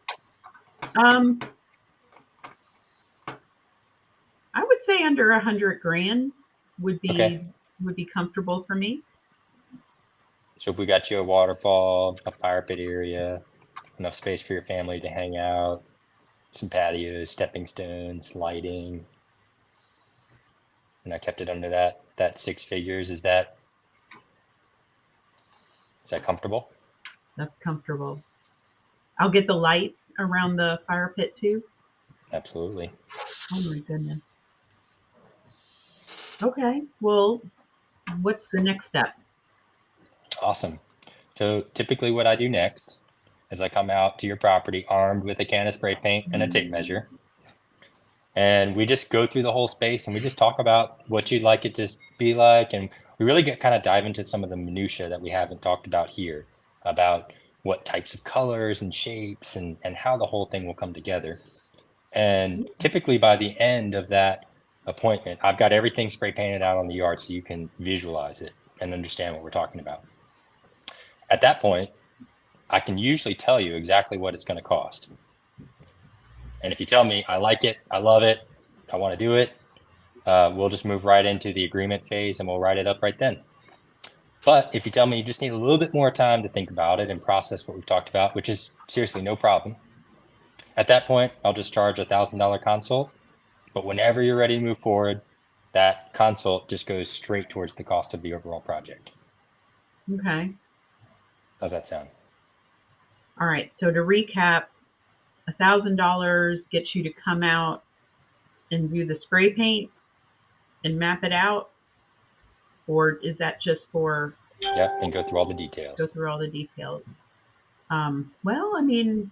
I would say under 100 grand. would be Okay. would be comfortable for me. So if we got you a waterfall, a fire pit area, enough space for your family to hang out, some patios, stepping stones, lighting, and I kept it under that 6 figures, is that comfortable? That's comfortable. I'll get the lights around the fire pit too. Absolutely. Oh my goodness. Okay. Well, what's the next step? Awesome. So typically what I do next is I come out to your property armed with a can of spray paint and a tape measure. And we just go through the whole space and we just talk about what you'd like it to be like. And we really kind of dive into some of the minutia that we haven't talked about here, about what types of colors and shapes and how the whole thing will come together. And typically by the end of that appointment, I've got everything spray painted out on the yard so you can visualize it and understand what we're talking about. At that point, I can usually tell you exactly what it's going to cost. And if you tell me, I like it, I love it, I want to do it, we'll just move right into the agreement phase and we'll write it up right then. But if you tell me you just need a little bit more time to think about it and process what we've talked about, which is seriously no problem, at that point, I'll just charge $1,000 consult. But whenever you're ready to move forward, that consult just goes straight towards the cost of the overall project. Okay. How's that sound? All right. So to recap, $1,000 gets you to come out and do the spray paint and map it out, or is that just for? Yep, and go through all the details. Go through all the details. Well, I mean,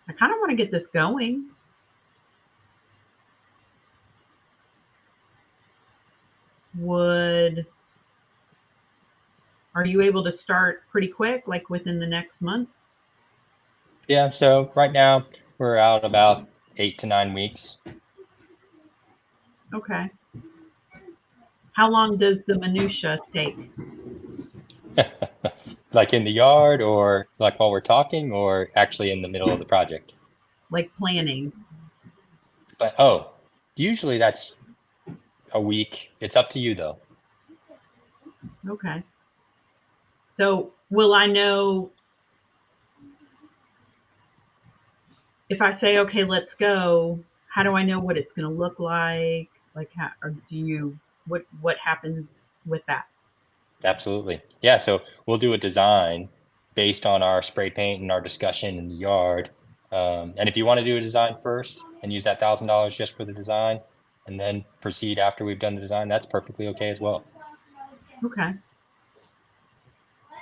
I kind of want to get this going. Are you able to start pretty quick, like within the next month? Yeah, so right now we're out about 8 to 9 weeks. Okay. How long does the minutia take? Like in the yard or like while we're talking or actually in the middle of the project? Like planning. But usually that's a week. It's up to you though. Okay. So will I know if I say, okay, let's go, how do I know what it's going to look like? Like, how, or what happens with that? Absolutely. Yeah, so we'll do a design based on our spray paint and our discussion in the yard. And if you want to do a design first and use that $1,000 just for the design and then proceed after we've done the design, that's perfectly okay as well. Okay.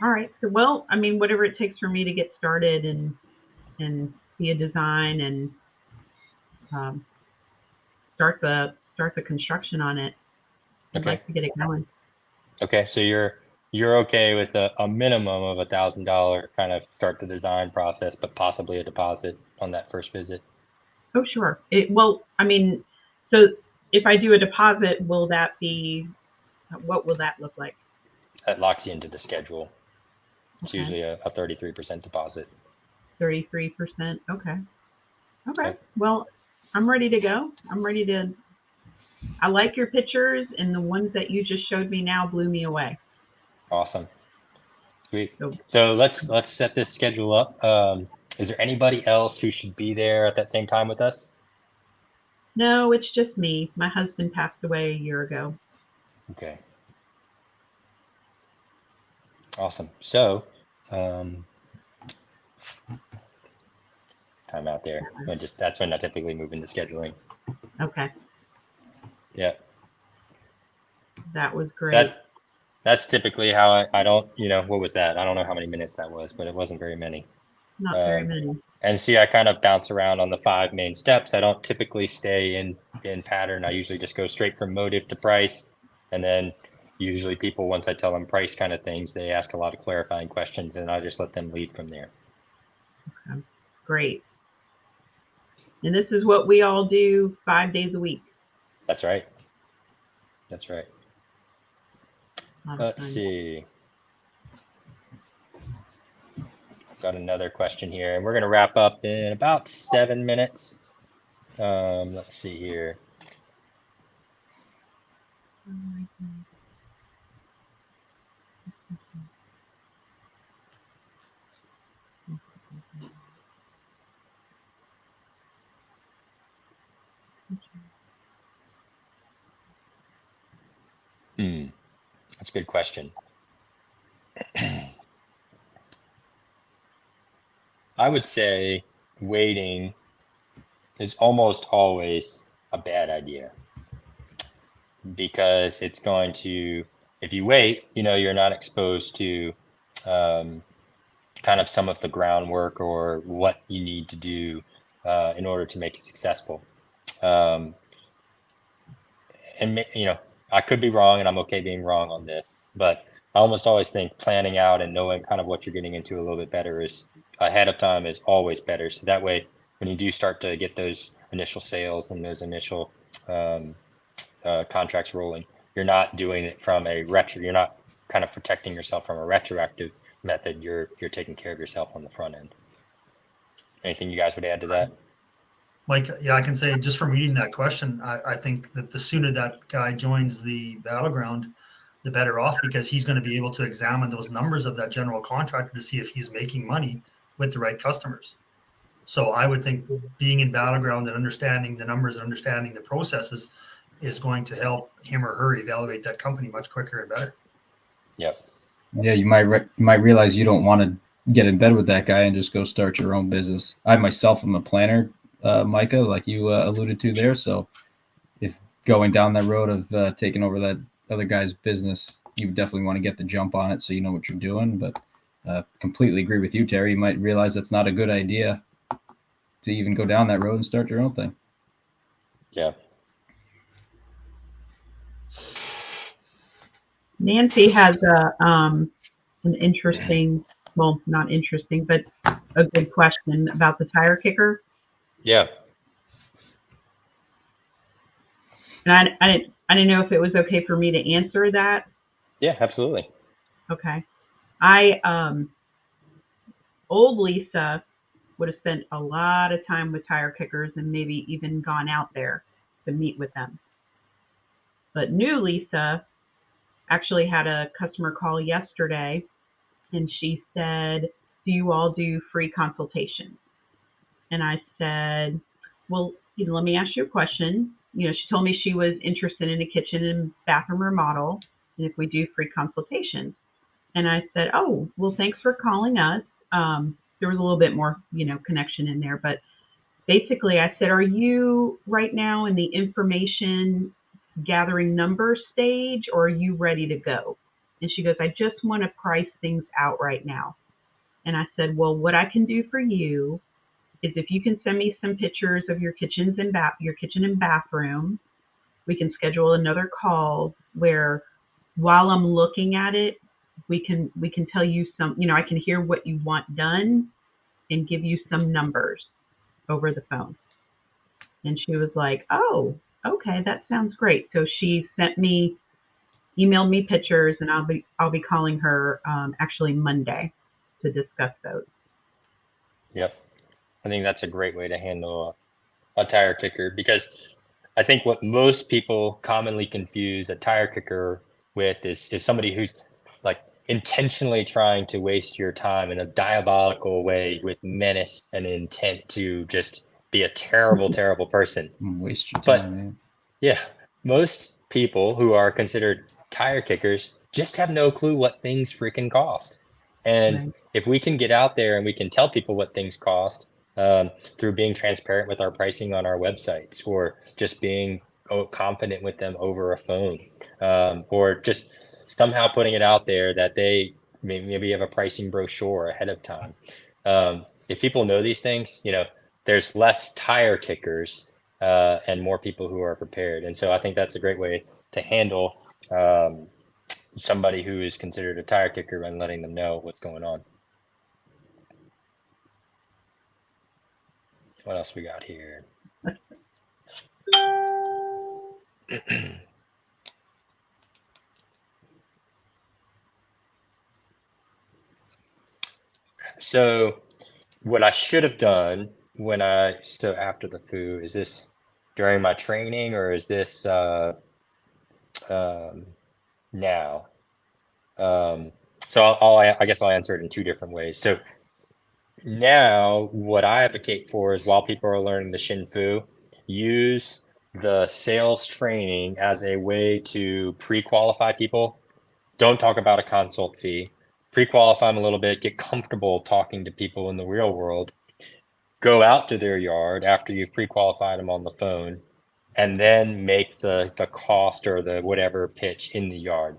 All right. So, well, I mean, whatever it takes for me to get started and see a design and start the construction on it. I'd Okay. like to get it going. Okay, so you're okay with a minimum of $1,000 kind of start the design process, but possibly a deposit on that first visit. Oh, sure. Well, I mean, so if I do a deposit, what will that look like? That locks you into the schedule. It's Okay. usually a 33% deposit. 33%. Okay. Okay. Well, I'm ready to go. I like your pictures, and the ones that you just showed me now blew me away. Awesome. Sweet. So- So let's set this schedule up. Is there anybody else who should be there at that same time with us? No, it's just me. My husband passed away a year ago. Okay. Awesome. So, time out there. That's when I typically move into scheduling. Okay. Yeah. That was great. That's typically how I don't, what was that? I don't know how many minutes that was, but it wasn't very many. Not very many. And see, I kind of bounce around on the 5 main steps. I don't typically stay in pattern. I usually just go straight from motive to price. And then usually people, once I tell them price kind of things, they ask a lot of clarifying questions and I just let them lead from there. Okay. Great. And this is what we all do 5 days a week. That's right. That's right. A lot of Let's fun. see. Got another question here, and we're going to wrap up in about 7 minutes. Let's see here. That's a good question. I would say waiting is almost always a bad idea, because it's going to, if you wait, you're not exposed to kind of some of the groundwork or what you need to do in order to make it successful. And I could be wrong, and I'm okay being wrong on this, but I almost always think planning out and knowing kind of what you're getting into a little bit better is ahead of time is always better. So that way, when you do start to get those initial sales and those initial contracts rolling, you're not doing it from a you're not kind of protecting yourself from a retroactive method. You're taking care of yourself on the front end. Anything you guys would add to that? Mike, yeah, I can say just from reading that question, I think that the sooner that guy joins the Battleground, the better off, because he's going to be able to examine those numbers of that general contractor to see if he's making money with the right customers. So I would think being in Battleground and understanding the numbers and understanding the processes is going to help him or her evaluate that company much quicker and better. Yep. Yeah, you might realize you don't want to get in bed with that guy and just go start your own business. I myself am a planner, Micah, like you alluded to there. So if going down that road of taking over that other guy's business, you definitely want to get the jump on it so you know what you're doing. But completely agree with you, Terry. You might realize that's not a good idea to even go down that road and start your own thing. Yeah. Nancy has an interesting, well, not interesting, but a good question about the tire kicker. Yeah. And I didn't know if it was okay for me to answer that. Yeah, absolutely. Okay. Old Lisa would have spent a lot of time with tire kickers and maybe even gone out there to meet with them. But new Lisa actually had a customer call yesterday, and she said, "Do you all do free consultations?" And I said, "Well, let me ask you a question." She told me she was interested in a kitchen and bathroom remodel, and if we do free consultations. And I said, "Oh, well, thanks for calling us." There was a little bit more, connection in there, but basically I said, "Are you right now in the information gathering number stage, or are you ready to go?" And she goes, "I just want to price things out right now." And I said, "Well, what I can do for you is if you can send me some pictures of your kitchen and bathroom, we can schedule another call where while I'm looking at it, we can tell you some, I can hear what you want done and give you some numbers over the phone." And she was like, "Oh, okay, that sounds great." So she emailed me pictures, and I'll be calling her actually Monday to discuss those. Yep. I think that's a great way to handle a tire kicker, because I think what most people commonly confuse a tire kicker with is somebody who's like intentionally trying to waste your time in a diabolical way with menace and intent to just be a terrible, terrible person. Waste your But time, man. yeah, most people who are considered tire kickers just have no clue what things freaking cost. And Right. if we can get out there and we can tell people what things cost through being transparent with our pricing on our websites, or just being confident with them over a phone, or just somehow putting it out there that they maybe have a pricing brochure ahead of time. If people know these things, there's less tire kickers and more people who are prepared. And so I think that's a great way to handle somebody who is considered a tire kicker and letting them know what's going on. What else we got here? So what I should have done after the foo, is this during my training, or is this now. So I guess I'll answer it in two different ways. So now what I advocate for is while people are learning the Shin Fu, use the sales training as a way to pre-qualify people. Don't talk about a consult fee. Pre-qualify them a little bit, get comfortable talking to people in the real world. Go out to their yard after you've pre-qualified them on the phone, and then make the cost or the whatever pitch in the yard.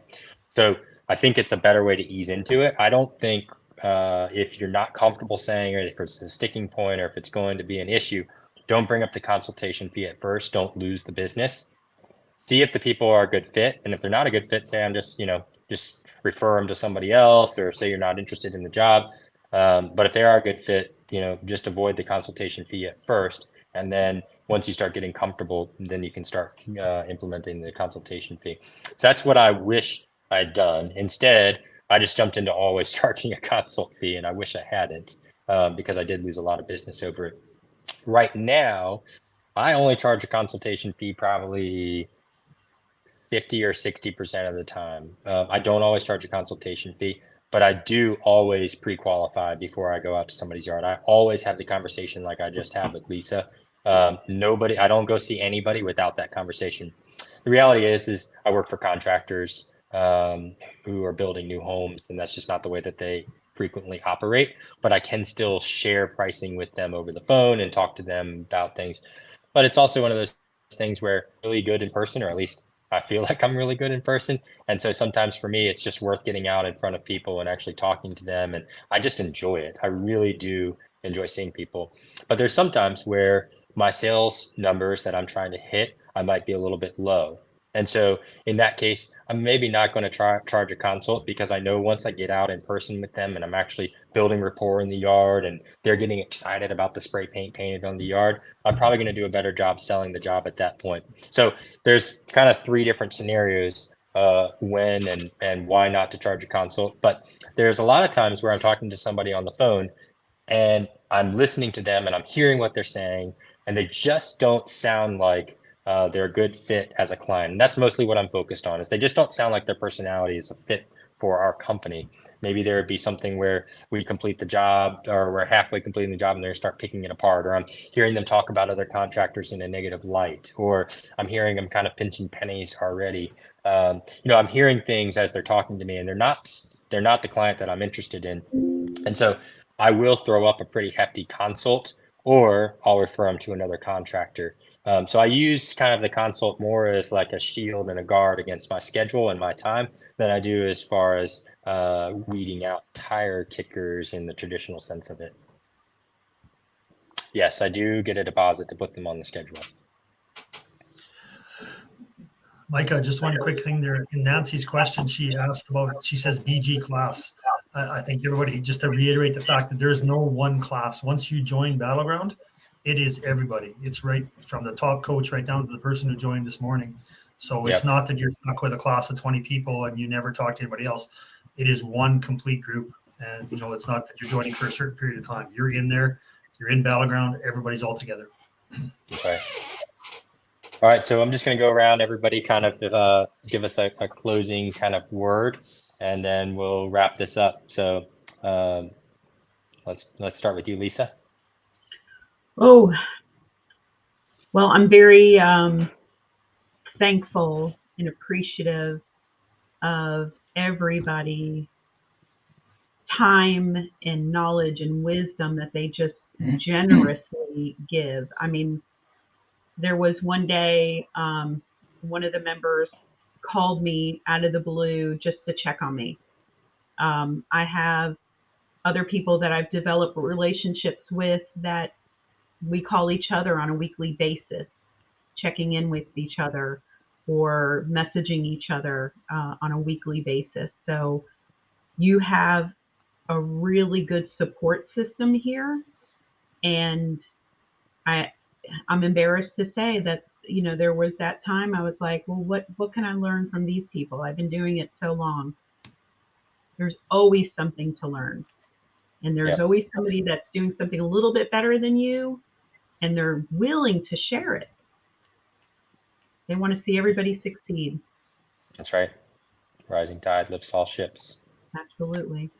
So I think it's a better way to ease into it. I don't think if you're not comfortable saying, or if it's a sticking point, or if it's going to be an issue, don't bring up the consultation fee at first. Don't lose the business. See if the people are a good fit, and if they're not a good fit, say I'm just refer them to somebody else, or say you're not interested in the job. But if they are a good fit, just avoid the consultation fee at first, and then once you start getting comfortable, then you can start implementing the consultation fee. So that's what I wish I'd done. Instead, I just jumped into always charging a consult fee, and I wish I hadn't, because I did lose a lot of business over it. Right now, I only charge a consultation fee probably 50 or 60% of the time. I don't always charge a consultation fee, but I do always pre-qualify before I go out to somebody's yard. I always have the conversation like I just had with Lisa. I don't go see anybody without that conversation. The reality is I work for contractors who are building new homes, and that's just not the way that they frequently operate, but I can still share pricing with them over the phone and talk to them about things. But it's also one of those things where really good in person, or at least I feel like I'm really good in person. And so sometimes for me, it's just worth getting out in front of people and actually talking to them. And I just enjoy it. I really do enjoy seeing people. But there's sometimes where my sales numbers that I'm trying to hit, I might be a little bit low. And so in that case, I'm maybe not going to charge a consult, because I know once I get out in person with them and I'm actually building rapport in the yard and they're getting excited about the spray paint painted on the yard, I'm probably going to do a better job selling the job at that point. So there's kind of three different scenarios when and why not to charge a consult. But there's a lot of times where I'm talking to somebody on the phone and I'm listening to them and I'm hearing what they're saying, and they just don't sound like they're a good fit as a client. And that's mostly what I'm focused on, is they just don't sound like their personality is a fit for our company. Maybe there would be something where we complete the job, or we're halfway completing the job and they start picking it apart, or I'm hearing them talk about other contractors in a negative light, or I'm hearing them kind of pinching pennies already. I'm hearing things as they're talking to me, and they're not the client that I'm interested in. And so I will throw up a pretty hefty consult, or I'll refer them to another contractor. So I use kind of the consult more as like a shield and a guard against my schedule and my time than I do as far as weeding out tire kickers in the traditional sense of it. Yes, I do get a deposit to put them on the schedule. Micah, just one quick thing there. In Nancy's question, she says BG class. I think everybody, just to reiterate the fact that there's no one class. Once you join Battleground, it is everybody. It's right from the top coach right down to the person who joined this morning. So it's not that you're stuck with a class of 20 people and you never talk to anybody else. It is one complete group. And, it's not that you're joining for a certain period of time. You're in there. You're in Battleground. Everybody's all together. Okay. All right. So I'm just going to go around, everybody kind of give us a closing kind of word, and then we'll wrap this up. So let's start with you, Lisa. Oh, well, I'm very thankful and appreciative of everybody's time and knowledge and wisdom that they just generously give. I mean, there was one day, one of the members called me out of the blue just to check on me. I have other people that I've developed relationships with that we call each other on a weekly basis, checking in with each other or messaging each other on a weekly basis. So you have a really good support system here. And I'm embarrassed to say that, there was that time I was like, well, what can I learn from these people? I've been doing it so long. There's always something to learn. And there's always somebody that's doing something a little bit better than you, and they're willing to share it. They want to see everybody succeed. That's right. Rising tide lifts all ships. Absolutely.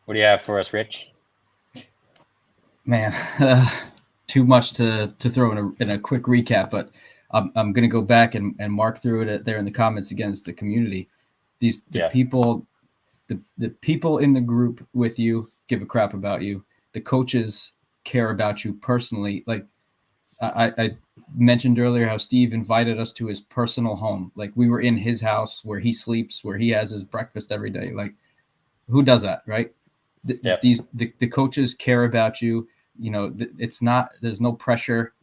What do you have for us, Rich? Man, too much to throw in a quick recap, but I'm going to go back and mark through it there in the comments against the community. The people, the people in the group with you give a crap about you. The coaches care about you personally. Like I mentioned earlier how Steve invited us to his personal home. Like we were in his house where he sleeps, where he has his breakfast every day. Like who does that, right? The coaches care about you. You know, it's not, there's no pressure.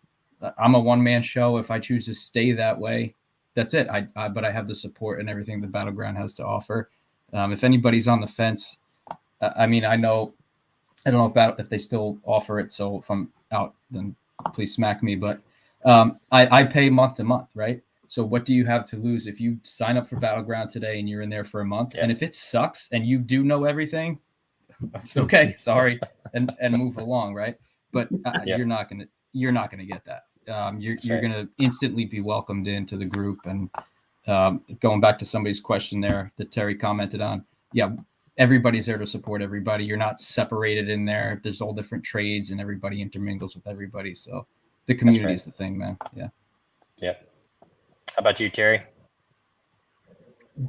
I'm a one-man show. If I choose to stay that way, that's it. But I have the support and everything the Battleground has to offer. If anybody's on the fence, I mean, I don't know if they still offer it. So if I'm out, then please smack me. But I pay month to month, right? So what do you have to lose if you sign up for Battleground today and you're in there for a month? And if it sucks and you do know everything, okay, sorry, and move along, right? But you're not gonna get that. You're gonna instantly be welcomed into the group. And going back to somebody's question there that Terry commented on, yeah, everybody's there to support everybody. You're not separated in there. There's all different trades and everybody intermingles with everybody. So the community is the thing, man. Yeah. How about you, Terry?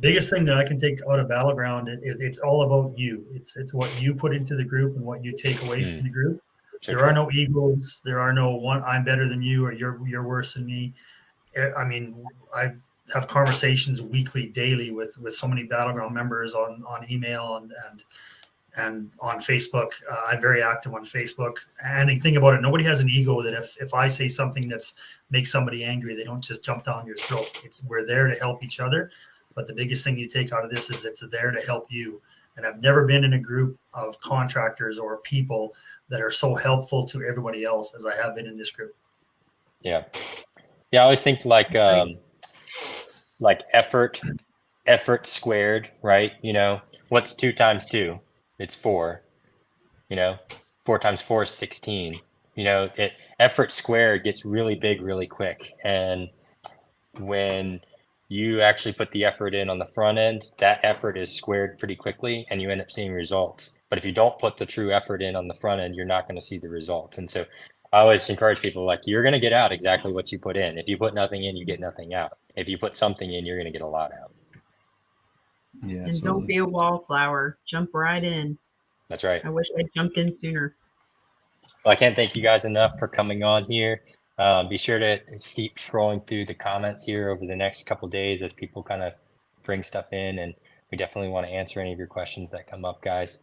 Biggest thing that I can take out of Battleground is it's all about you. It's what you put into the group and what you take away from the group. There are no egos. There are no one, I'm better than you or you're worse than me. I mean, I have conversations weekly, daily with so many Battleground members on email and on Facebook. I'm very active on Facebook. And the thing about it, nobody has an ego that if I say something that's makes somebody angry, they don't just jump down your throat. We're there to help each other. But the biggest thing you take out of this is it's there to help you. And I've never been in a group of contractors or people that are so helpful to everybody else as I have been in this group. Yeah. I always think like effort squared, right? You know, what's 2 times 2? It's 4. You know, 4 times 4 is 16. You know, effort squared gets really big really quick. And when you actually put the effort in on the front end, that effort is squared pretty quickly and you end up seeing results. But if you don't put the true effort in on the front end, you're not going to see the results. And so I always encourage people, like, you're going to get out exactly what you put in. If you put nothing in, you get nothing out. If you put something in, you're going to get a lot out. Yeah. And don't be a wallflower. Jump right in. That's right. I wish I jumped in sooner. Well, I can't thank you guys enough for coming on here. Be sure to keep scrolling through the comments here over the next couple of days as people kind of bring stuff in, and we definitely want to answer any of your questions that come up, guys.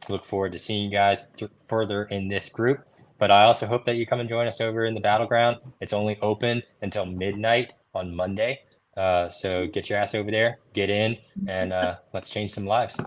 Look forward to seeing you guys further in this group, but I also hope that you come and join us over in the Battleground. It's only open until midnight on Monday, so get your ass over there, get in, and let's change some lives.